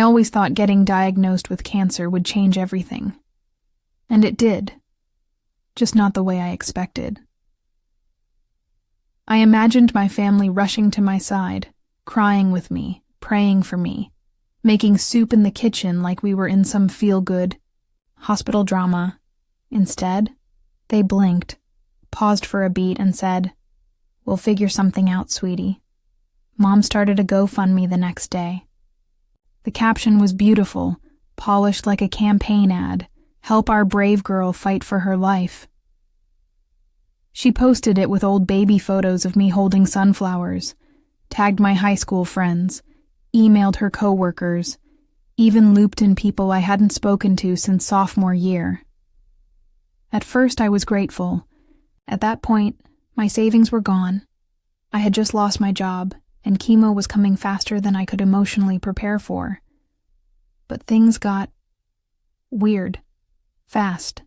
always thought getting diagnosed with cancer would change everything. And it did. Just not the way I expected. I imagined my family rushing to my side, crying with me, praying for me, making soup in the kitchen like we were in some feel-good hospital drama. Instead, they blinked, paused for a beat, and said, "We'll figure something out, sweetie." Mom started a GoFundMe the next day. The caption was beautiful, polished like a campaign ad, "Help our brave girl fight for her life." She posted it with old baby photos of me holding sunflowers, tagged my high school friends, emailed her coworkers, even looped in people I hadn't spoken to since sophomore year. At first I was grateful. At that point, my savings were gone. I had just lost my job, and chemo was coming faster than I could emotionally prepare for. But things got weird, fast.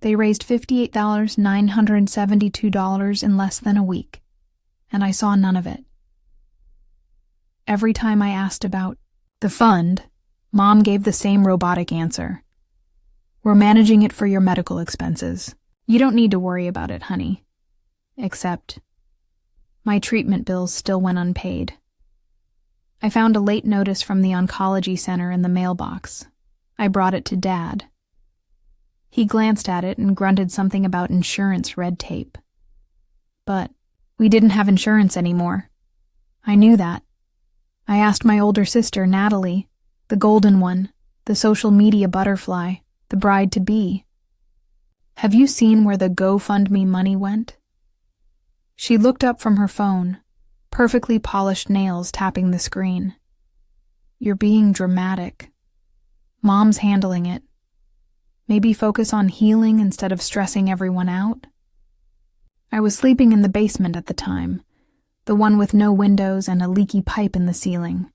They raised $58,972 in less than a week, and I saw none of it. Every time I asked about the fund, Mom gave the same robotic answer. "We're managing it for your medical expenses. You don't need to worry about it, honey." Except, my treatment bills still went unpaid. I found a late notice from the oncology center in the mailbox. I brought it to Dad. He glanced at it and grunted something about insurance red tape. But we didn't have insurance anymore. I knew that. I asked my older sister, Natalie, the golden one, the social media butterfly, the bride-to-be. "Have you seen where the GoFundMe money went?" She looked up from her phone, perfectly polished nails tapping the screen. "You're being dramatic. Mom's handling it. Maybe focus on healing instead of stressing everyone out?" I was sleeping in the basement at the time, the one with no windows and a leaky pipe in the ceiling.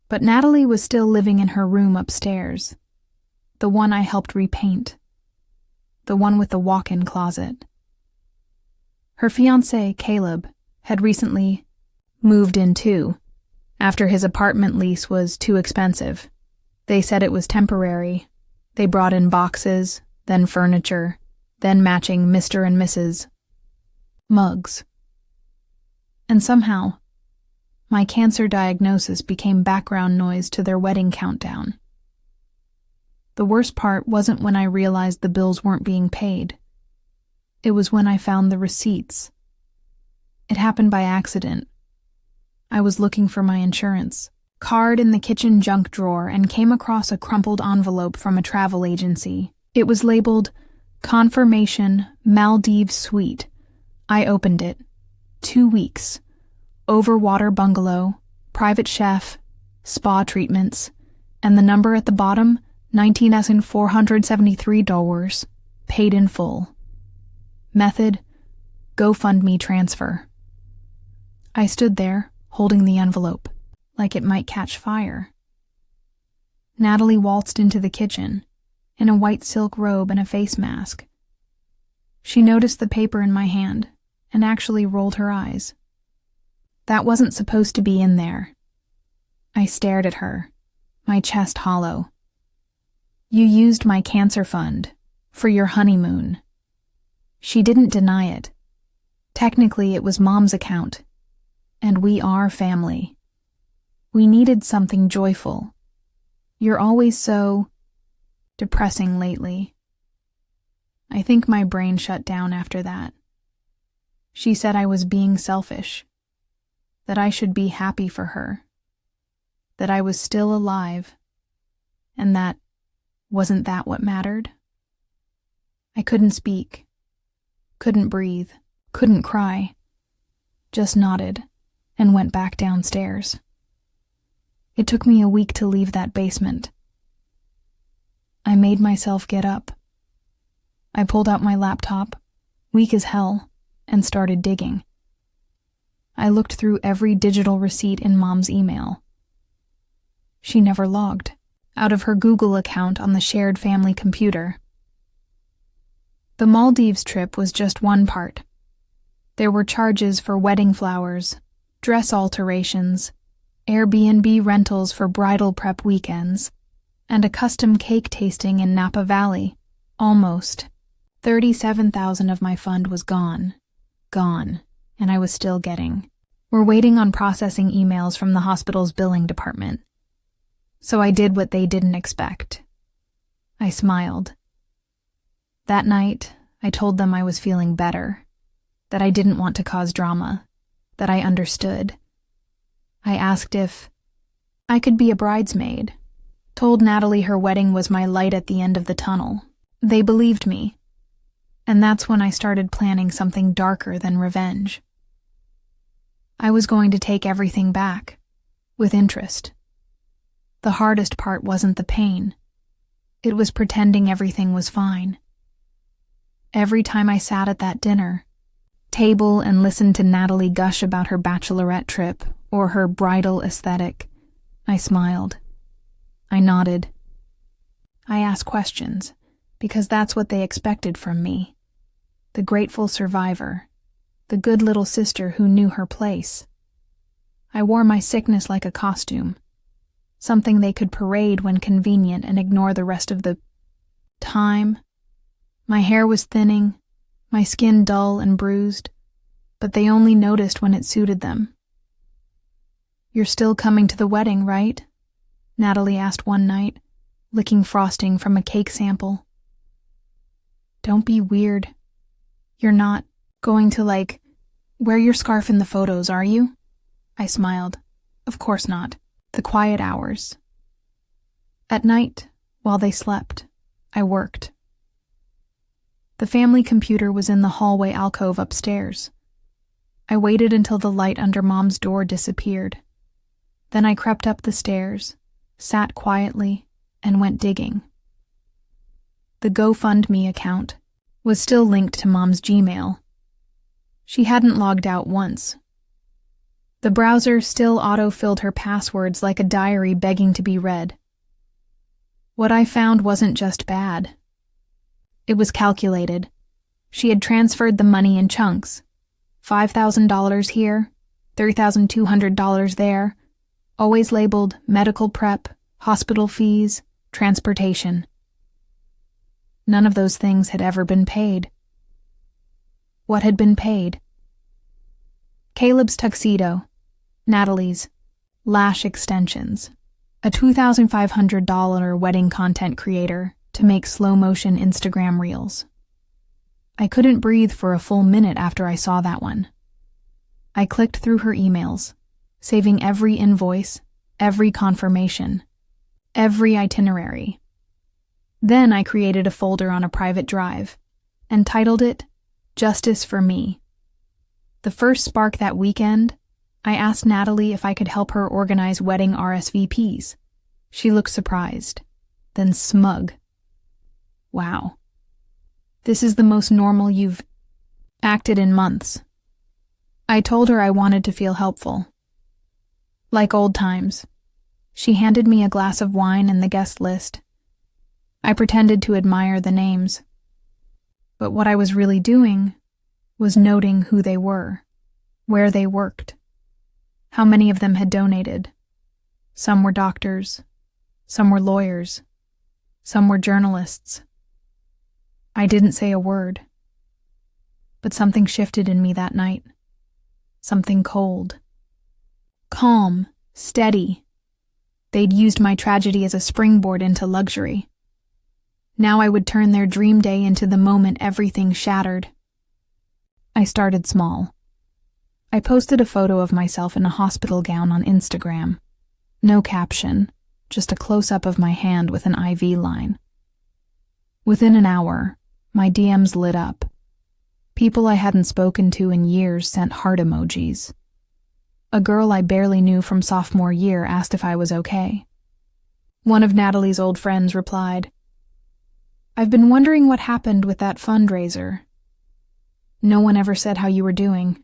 But Natalie was still living in her room upstairs, the one I helped repaint, the one with the walk-in closet. Her fiancé, Caleb, had recently moved in too, after his apartment lease was too expensive. They said it was temporary. They brought in boxes, then furniture, then matching Mr. and Mrs. mugs. And somehow, my cancer diagnosis became background noise to their wedding countdown. The worst part wasn't when I realized the bills weren't being paid. It was when I found the receipts. It happened by accident. I was looking for my insurance card in the kitchen junk drawer and came across a crumpled envelope from a travel agency. It was labeled Confirmation Maldives Suite. I opened it. 2 weeks. Overwater bungalow, private chef, spa treatments, and the number at the bottom, $19,473, paid in full. Method, GoFundMe transfer. I stood there, holding the envelope, like it might catch fire. Natalie waltzed into the kitchen, in a white silk robe and a face mask. She noticed the paper in my hand, and actually rolled her eyes. That wasn't supposed to be in there. I stared at her, my chest hollow. "You used my cancer fund, for your honeymoon." She didn't deny it. Technically, it was Mom's account, and we are family. We needed something joyful. You're always so depressing lately. I think my brain shut down after that. She said I was being selfish, that I should be happy for her, that I was still alive, and that wasn't that what mattered? I couldn't speak, couldn't breathe, couldn't cry, just nodded and went back downstairs. It took me a week to leave that basement. I made myself get up. I pulled out my laptop, weak as hell, and started digging. I looked through every digital receipt in Mom's email. She never logged out of her Google account on the shared family computer. The Maldives trip was just one part. There were charges for wedding flowers, dress alterations, Airbnb rentals for bridal prep weekends, and a custom cake tasting in Napa Valley. Almost. 37,000 of my fund was gone, and I was still getting. We're waiting on processing emails from the hospital's billing department. So I did what they didn't expect. I smiled. That night, I told them I was feeling better, that I didn't want to cause drama, that I understood. I asked if I could be a bridesmaid, told Natalie her wedding was my light at the end of the tunnel. They believed me, and that's when I started planning something darker than revenge. I was going to take everything back, with interest. The hardest part wasn't the pain. It was pretending everything was fine. Every time I sat at that dinner table and listened to Natalie gush about her bachelorette trip or her bridal aesthetic, I smiled. I nodded. I asked questions, because that's what they expected from me. The grateful survivor, the good little sister who knew her place. I wore my sickness like a costume, something they could parade when convenient and ignore the rest of the time. My hair was thinning, my skin dull and bruised, but they only noticed when it suited them. "You're still coming to the wedding, right?" Natalie asked one night, licking frosting from a cake sample. "Don't be weird. You're not going to, wear your scarf in the photos, are you?" I smiled. Of course not. The quiet hours. At night, while they slept, I worked. The family computer was in the hallway alcove upstairs. I waited until the light under Mom's door disappeared. Then I crept up the stairs, sat quietly, and went digging. The GoFundMe account was still linked to Mom's Gmail. She hadn't logged out once. The browser still auto-filled her passwords like a diary begging to be read. What I found wasn't just bad. It was calculated. She had transferred the money in chunks. $5,000 here, $3,200 there, always labeled medical prep, hospital fees, transportation. None of those things had ever been paid. What had been paid? Caleb's tuxedo, Natalie's lash extensions, a $2,500 wedding content creator to make slow-motion Instagram reels. I couldn't breathe for a full minute after I saw that one. I clicked through her emails, saving every invoice, every confirmation, every itinerary. Then I created a folder on a private drive and titled it Justice for Me. The first spark that weekend, I asked Natalie if I could help her organize wedding RSVPs. She looked surprised, then smug. "Wow. This is the most normal you've acted in months." I told her I wanted to feel helpful. Like old times. She handed me a glass of wine and the guest list. I pretended to admire the names. But what I was really doing was noting who they were, where they worked, how many of them had donated. Some were doctors, some were lawyers, some were journalists. I didn't say a word. But something shifted in me that night. Something cold. Calm, steady. They'd used my tragedy as a springboard into luxury. Now I would turn their dream day into the moment everything shattered. I started small. I posted a photo of myself in a hospital gown on Instagram. No caption, just a close-up of my hand with an IV line. Within an hour, my DMs lit up. People I hadn't spoken to in years sent heart emojis. A girl I barely knew from sophomore year asked if I was okay. One of Natalie's old friends replied, "I've been wondering what happened with that fundraiser. No one ever said how you were doing."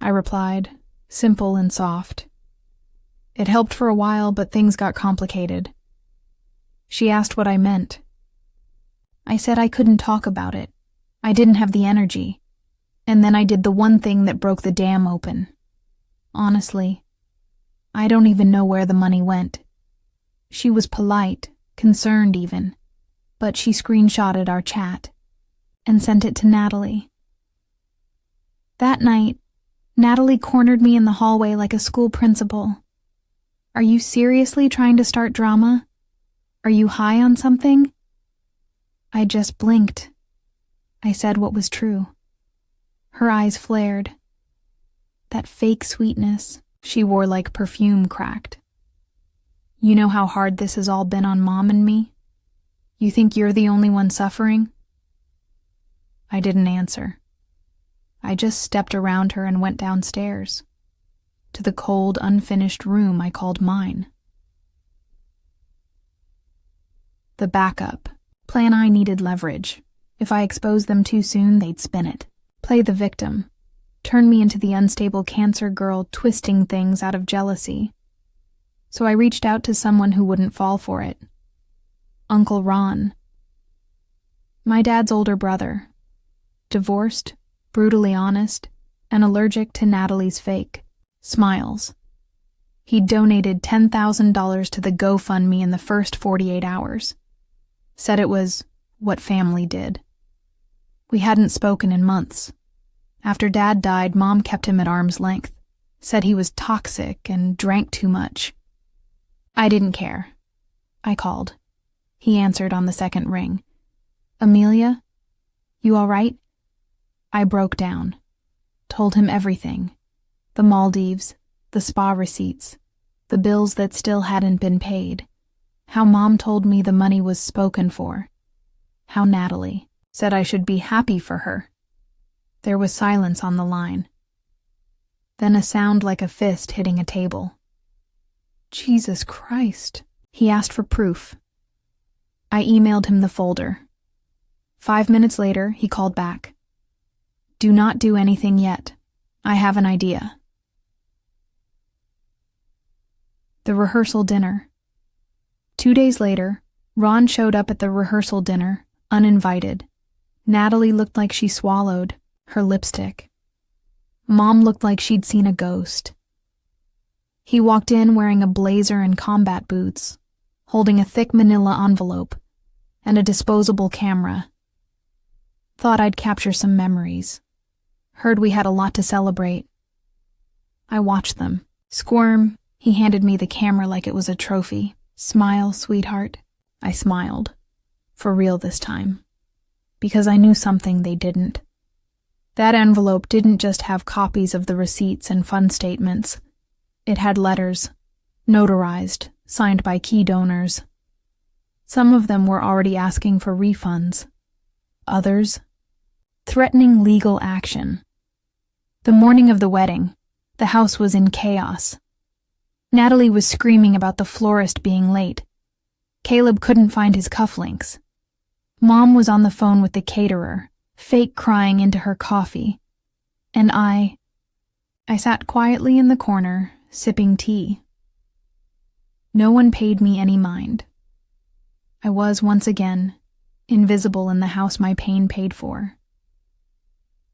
I replied, simple and soft. "It helped for a while, but things got complicated." She asked what I meant. I said I couldn't talk about it. I didn't have the energy. And then I did the one thing that broke the dam open. Honestly, I don't even know where the money went. She was polite, concerned even, but she screenshotted our chat and sent it to Natalie. That night, Natalie cornered me in the hallway like a school principal. Are you seriously trying to start drama? Are you high on something? I just blinked. I said what was true. Her eyes flared. That fake sweetness she wore like perfume cracked. You know how hard this has all been on Mom and me? You think you're the only one suffering? I didn't answer. I just stepped around her and went downstairs, to the cold, unfinished room I called mine. The backup. Plan I needed leverage. If I exposed them too soon, they'd spin it. Play the victim. Turn me into the unstable cancer girl twisting things out of jealousy. So I reached out to someone who wouldn't fall for it. Uncle Ron. My dad's older brother. Divorced, brutally honest, and allergic to Natalie's fake smiles. He'd donated $10,000 to the GoFundMe in the first 48 hours. Said it was what family did. We hadn't spoken in months. After Dad died, Mom kept him at arm's length. Said he was toxic and drank too much. I didn't care. I called. He answered on the second ring. Amelia? You all right? I broke down. Told him everything. The Maldives, the spa receipts, the bills that still hadn't been paid. How Mom told me the money was spoken for. How Natalie said I should be happy for her. There was silence on the line. Then a sound like a fist hitting a table. Jesus Christ. He asked for proof. I emailed him the folder. 5 minutes later, he called back. Do not do anything yet. I have an idea. The rehearsal dinner. 2 days later, Ron showed up at the rehearsal dinner, uninvited. Natalie looked like she swallowed her lipstick. Mom looked like she'd seen a ghost. He walked in wearing a blazer and combat boots, holding a thick manila envelope and a disposable camera. Thought I'd capture some memories. Heard we had a lot to celebrate. I watched them. Squirm, he handed me the camera like it was a trophy. Smile, sweetheart. I smiled. For real this time. Because I knew something they didn't. That envelope didn't just have copies of the receipts and fund statements. It had letters, notarized, signed by key donors. Some of them were already asking for refunds. Others, threatening legal action. The morning of the wedding, the house was in chaos. Natalie was screaming about the florist being late. Caleb couldn't find his cufflinks. Mom was on the phone with the caterer, fake crying into her coffee. And I sat quietly in the corner, sipping tea. No one paid me any mind. I was, once again, invisible in the house my pain paid for.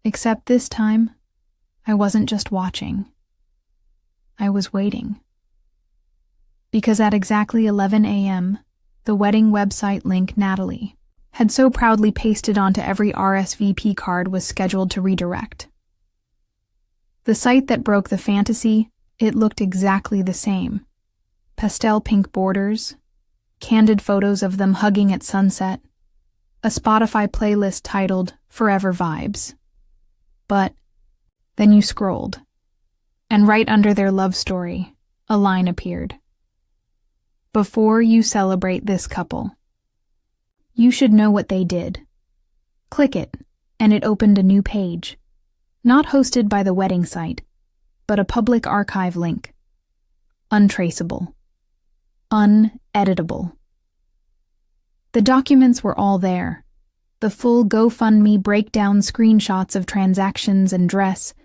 Except this time, I wasn't just watching. I was waiting. Because at exactly 11 a.m., the wedding website link Natalie had so proudly pasted onto every RSVP card was scheduled to redirect. The site that broke the fantasy, it looked exactly the same. Pastel pink borders, candid photos of them hugging at sunset, a Spotify playlist titled Forever Vibes. But then you scrolled, and right under their love story, a line appeared. Before you celebrate this couple, you should know what they did. Click it, and it opened a new page. Not hosted by the wedding site, but a public archive link. Untraceable. Uneditable. The documents were all there. The full GoFundMe breakdown screenshots of transactions and dress,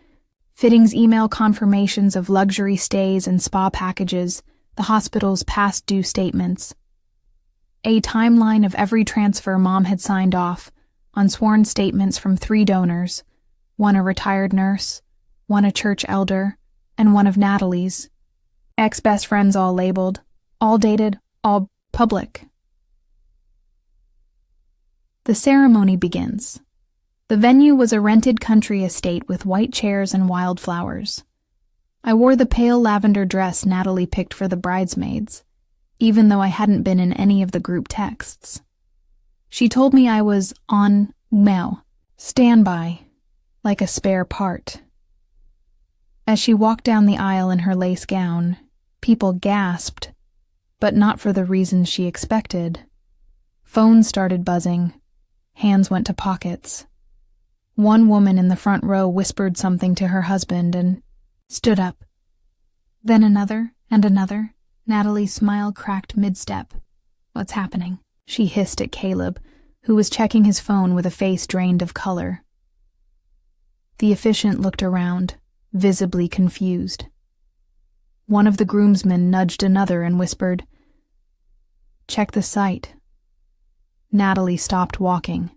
fittings email confirmations of luxury stays and spa packages, the hospital's past due statements. A timeline of every transfer Mom had signed off on sworn statements from 3 donors, one a retired nurse, one a church elder, and one of Natalie's, Ex-best friends all labeled, all dated, all public. The ceremony begins. The venue was a rented country estate with white chairs and wildflowers. I wore the pale lavender dress Natalie picked for the bridesmaids, even though I hadn't been in any of the group texts. She told me I was on standby, like a spare part. As she walked down the aisle in her lace gown, people gasped, but not for the reasons she expected. Phones started buzzing. Hands went to pockets. One woman in the front row whispered something to her husband and stood up. Then another and another. Natalie's smile cracked mid-step. "What's happening?" she hissed at Caleb, who was checking his phone with a face drained of color. The officiant looked around, visibly confused. One of the groomsmen nudged another and whispered, "Check the site." Natalie stopped walking.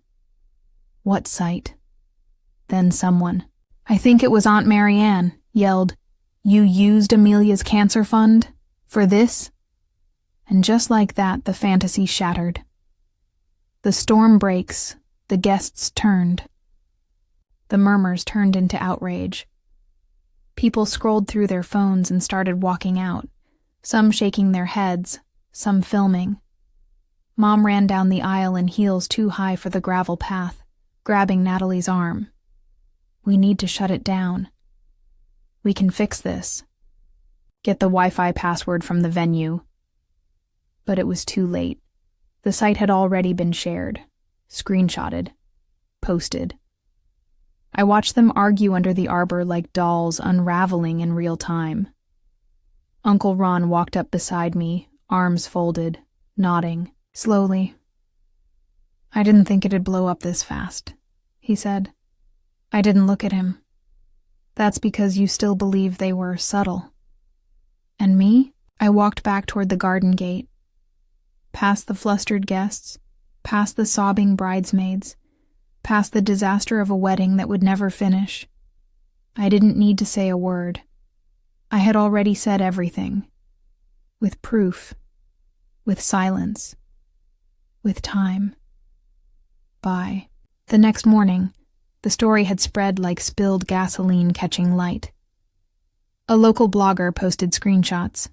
"What site?" Then someone, I think it was Aunt Marianne, yelled, "You used Amelia's cancer fund for this?" And just like that, the fantasy shattered. The storm breaks, the guests turned. The murmurs turned into outrage. People scrolled through their phones and started walking out, some shaking their heads, some filming. Mom ran down the aisle in heels too high for the gravel path, grabbing Natalie's arm. "We need to shut it down. We can fix this. Get the Wi-Fi password from the venue." But it was too late. The site had already been shared, screenshotted, posted. I watched them argue under the arbor like dolls unraveling in real time. Uncle Ron walked up beside me, arms folded, nodding, slowly. "I didn't think it'd blow up this fast," he said. I didn't look at him. "That's because you still believe they were subtle." And me? I walked back toward the garden gate, past the flustered guests, past the sobbing bridesmaids, past the disaster of a wedding that would never finish. I didn't need to say a word. I had already said everything. With proof. With silence. With time. Bye. The next morning, the story had spread like spilled gasoline catching light. A local blogger posted screenshots.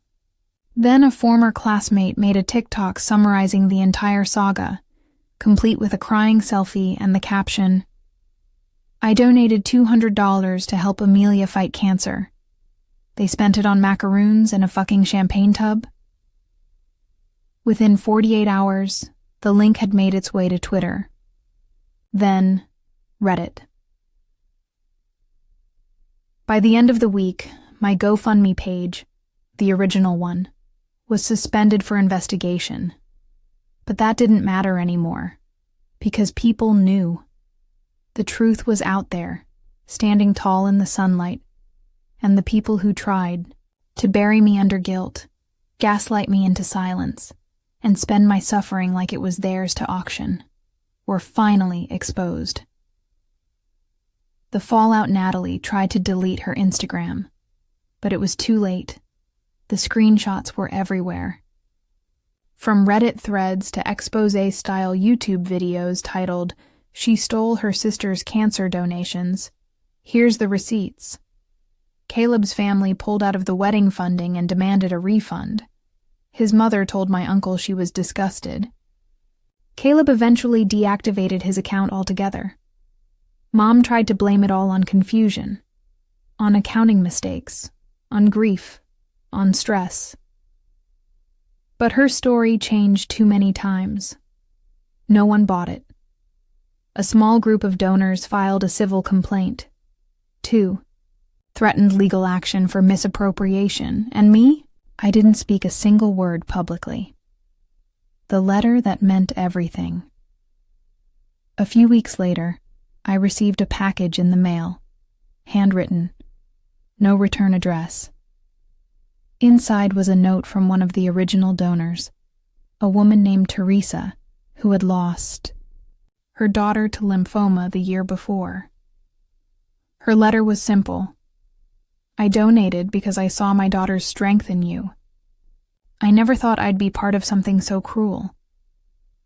Then a former classmate made a TikTok summarizing the entire saga, complete with a crying selfie and the caption, "I donated $200 to help Amelia fight cancer. They spent it on macaroons and a fucking champagne tub." Within 48 hours, the link had made its way to Twitter. Then, Reddit. By the end of the week, my GoFundMe page, the original one, was suspended for investigation. But that didn't matter anymore, because people knew. The truth was out there, standing tall in the sunlight, and the people who tried to bury me under guilt, gaslight me into silence, and spend my suffering like it was theirs to auction, were finally exposed. The fallout Natalie tried to delete her Instagram, but it was too late. The screenshots were everywhere. From Reddit threads to expose-style YouTube videos titled, "She Stole Her Sister's Cancer Donations. Here's the Receipts." Caleb's family pulled out of the wedding funding and demanded a refund. His mother told my uncle she was disgusted. Caleb eventually deactivated his account altogether. Mom tried to blame it all on confusion, on accounting mistakes, on grief, on stress. But her story changed too many times. No one bought it. A small group of donors filed a civil complaint. 2. Threatened legal action for misappropriation, and me? I didn't speak a single word publicly. The letter that meant everything. A few weeks later, I received a package in the mail, handwritten, no return address. Inside was a note from one of the original donors, a woman named Teresa, who had lost her daughter to lymphoma the year before. Her letter was simple. I donated because I saw my daughter's strength in you. I never thought I'd be part of something so cruel.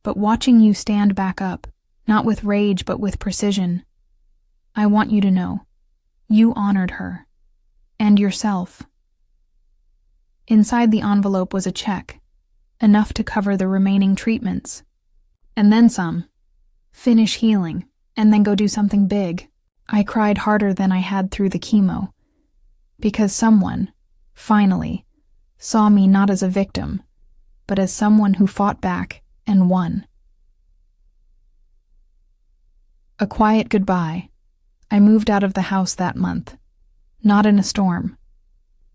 But watching you stand back up, not with rage but with precision, I want you to know, you honored her. And yourself. Inside the envelope was a check, enough to cover the remaining treatments. And then some. Finish healing, and then go do something big. I cried harder than I had through the chemo, because someone, finally, saw me not as a victim, but as someone who fought back and won. A quiet goodbye. I moved out of the house that month. Not in a storm.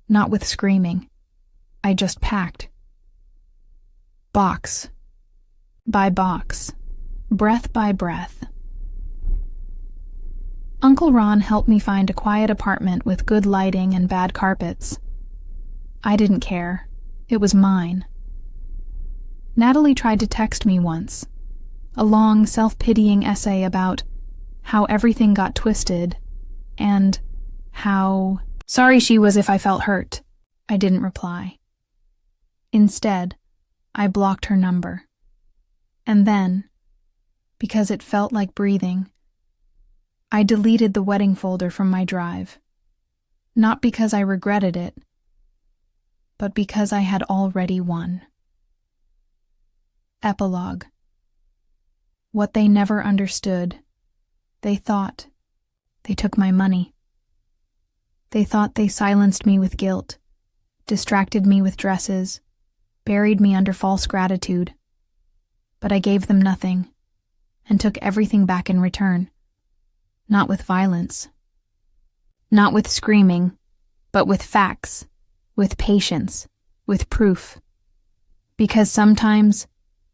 Not with screaming. I just packed. Box by box. Breath by breath. Uncle Ron helped me find a quiet apartment with good lighting and bad carpets. I didn't care. It was mine. Natalie tried to text me once. A long, self-pitying essay about how everything got twisted and how sorry she was if I felt hurt. I didn't reply. Instead, I blocked her number. And then, because it felt like breathing, I deleted the wedding folder from my drive. Not because I regretted it, but because I had already won. Epilogue. What they never understood, they thought they took my money. They thought they silenced me with guilt, distracted me with dresses, buried me under false gratitude. But I gave them nothing, and took everything back in return. Not with violence. Not with screaming, but with facts, with patience, with proof. Because sometimes,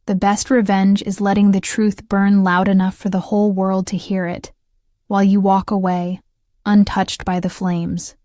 the best revenge is letting the truth burn loud enough for the whole world to hear it, while you walk away, untouched by the flames.